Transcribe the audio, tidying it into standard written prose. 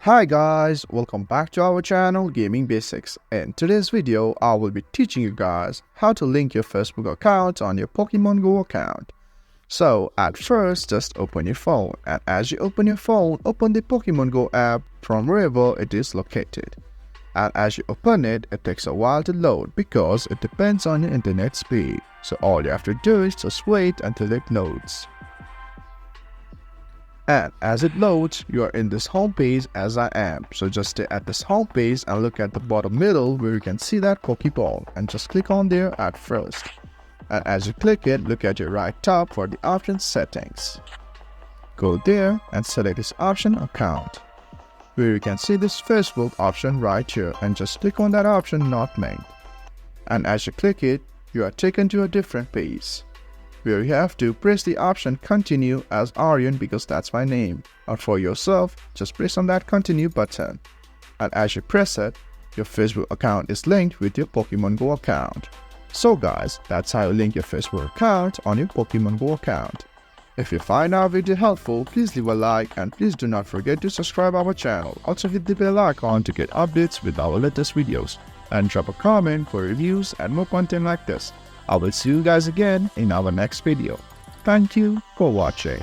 Hi guys, welcome back to our channel Gaming Basics. In today's video, I will be teaching you guys how to link your Facebook account on your Pokemon Go account. So at first, just open your phone, and as you open your phone, open the Pokemon Go app from wherever it is located. And as you open it, it takes a while to load because it depends on your internet speed. So all you have to do is just wait until it loads. And as it loads, you are in this home page as I am. So just stay at this home page and look at the bottom middle where you can see that Pokeball and just click on there at first. And as you click it, look at your right top for the option settings. Go there and select this option account, where you can see this Facebook option right here, and just click on that option not named. And as you click it, you are taken to a different page, where you have to press the option continue as Aryan because that's my name, or for yourself, just press on that continue button. And as you press it, your Facebook account is linked with your Pokemon Go account. So guys, that's how you link your Facebook account on your Pokemon Go account. If you find our video helpful, please leave a like and please do not forget to subscribe our channel. Also hit the bell icon to get updates with our latest videos, and drop a comment for reviews and more content like this. I will see you guys again in our next video. Thank you for watching.